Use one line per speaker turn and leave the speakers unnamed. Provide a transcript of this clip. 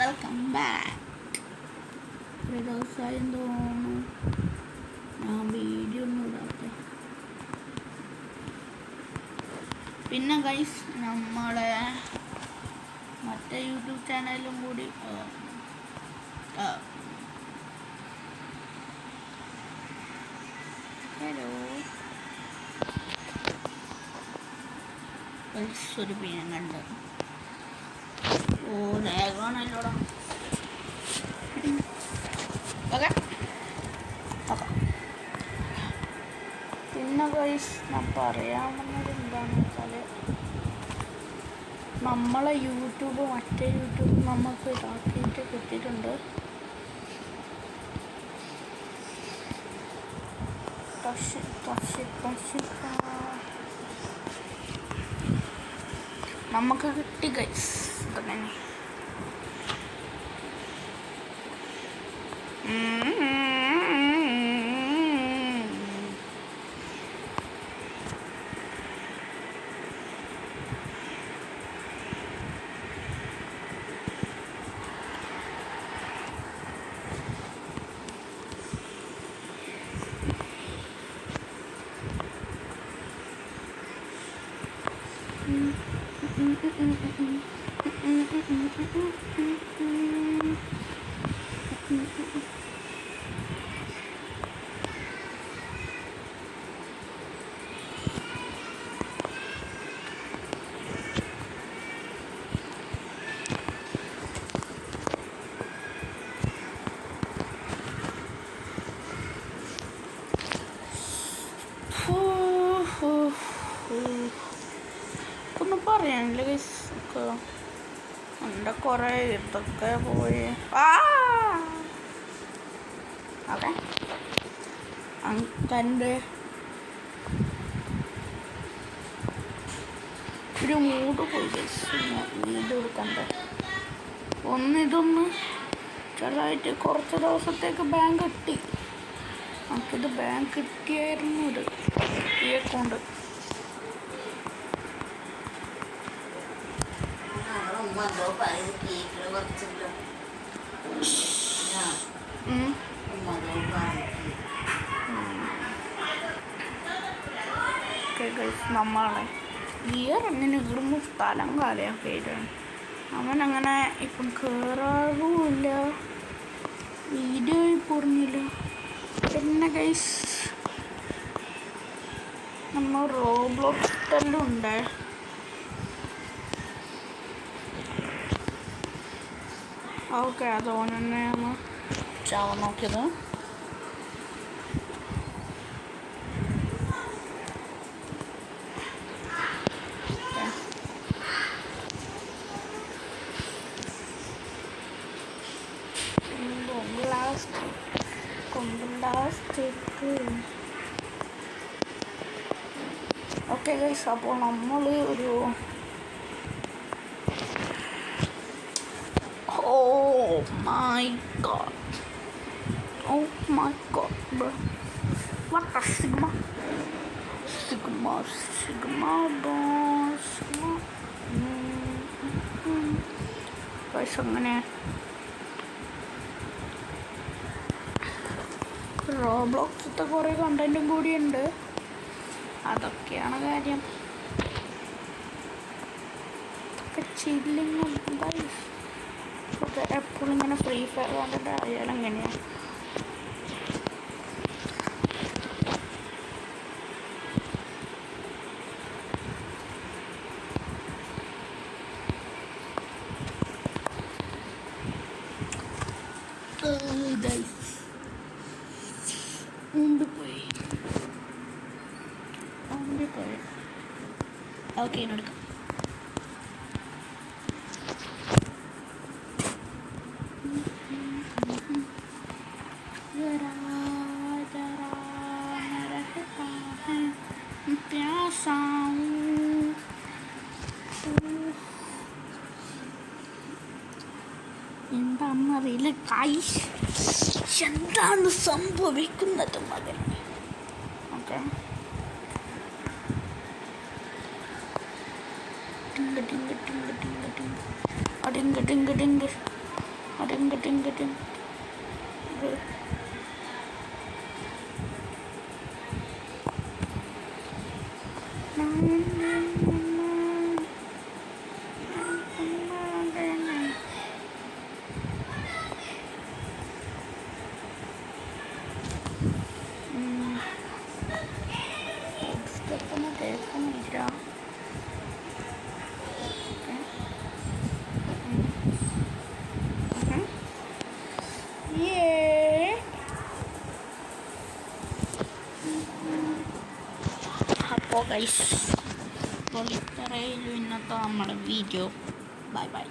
Welcome back. ഒരു ദിവസമായി തോന്നുന്നു ഞാൻ വീഡിയോ ഒന്നും ഇടാത്ത. പിന്നെ ഗൈസ്, നമ്മളെ മറ്റേ യൂട്യൂബ് ചാനലും കൂടി ഹലോ ഒരു പീനം കണ്ട് ാണല്ലോടാ. പിന്നെ ഗൈസ്, ഞാൻ പറയാവുന്നത് എന്താണെന്ന് വെച്ചാൽ, നമ്മളെ യൂട്യൂബ് മറ്റേ യൂട്യൂബ് നമുക്ക് ഇതാക്കിയിട്ട് കിട്ടിയിട്ടുണ്ട്. നമുക്ക് കിട്ടി ഗൈസ്. തന്നെ ഒന്നും പറയാനില്ല ഗൈസ്. എൻ്റെ കുറേ ഇതൊക്കെ പോയി. അതെ, എൻ്റെ ഒരു മൂഡ് പോയി ഗൈസ്. വീഡിയോ എടുക്കണ്ടേ. ഇതൊന്ന് ചെറുതായിട്ട് കുറച്ച് ദിവസത്തേക്ക് ബാങ്ക് കിട്ടി. നമുക്കിത് ബാങ്ക് കിട്ടിയായിരുന്നു. ഇത് ഈ അക്കൗണ്ട് നമ്മളെ ഇയറിങ്ങനെ ഇവിടുന്ന് സ്ഥലം കാലയൊക്കെ ആയിട്ടാണ്. അവനങ്ങനെ ഇപ്പം കയറാറുമില്ല, വീഡിയോ പറഞ്ഞില്ല. പിന്നെ ഗൈസ്, നമ്മൾ റോബ്ലോക്സ് ഉണ്ട്. ഓക്കെ, അതോനെ തന്നെയാണ് ചാവാൻ നോക്കിയത്. ഓക്കെ ഗൈസ്, അപ്പോൾ നമ്മൾ ഒരു Oh my god, bro. What a Sigma boss. Guys, അങ്ങനെ റോബ്ലോക്സിലത്തെ കുറേ കണ്ടൻറ്റും കൂടിയുണ്ട്. അതൊക്കെയാണ് കാര്യം. അതൊക്കെ ചില്ലിങ് ഗൈസ്. എപ്പോഴും ഇങ്ങനെ ഫ്രീ ഫയർ കണ്ടിട്ട് അറിയാലും എങ്ങനെയാണ്. ഓക്കെ, എടുക്കാം. എന്താണെന്നറിയില്ല ഗൈസ്, എന്താണ് സംഭവിക്കുന്നത് മകൻ. ഓക്കെ, ടിങ് ടിങ് ടിങ് ടിങ് ടിങ് ടിങ് ടിങ് Ding ding ding. അപ്പോൾ ഗൈസ്, അപ്പോൾ ഇത്രയും ഇന്നത്തെ നമ്മുടെ വീഡിയോ. Bye bye.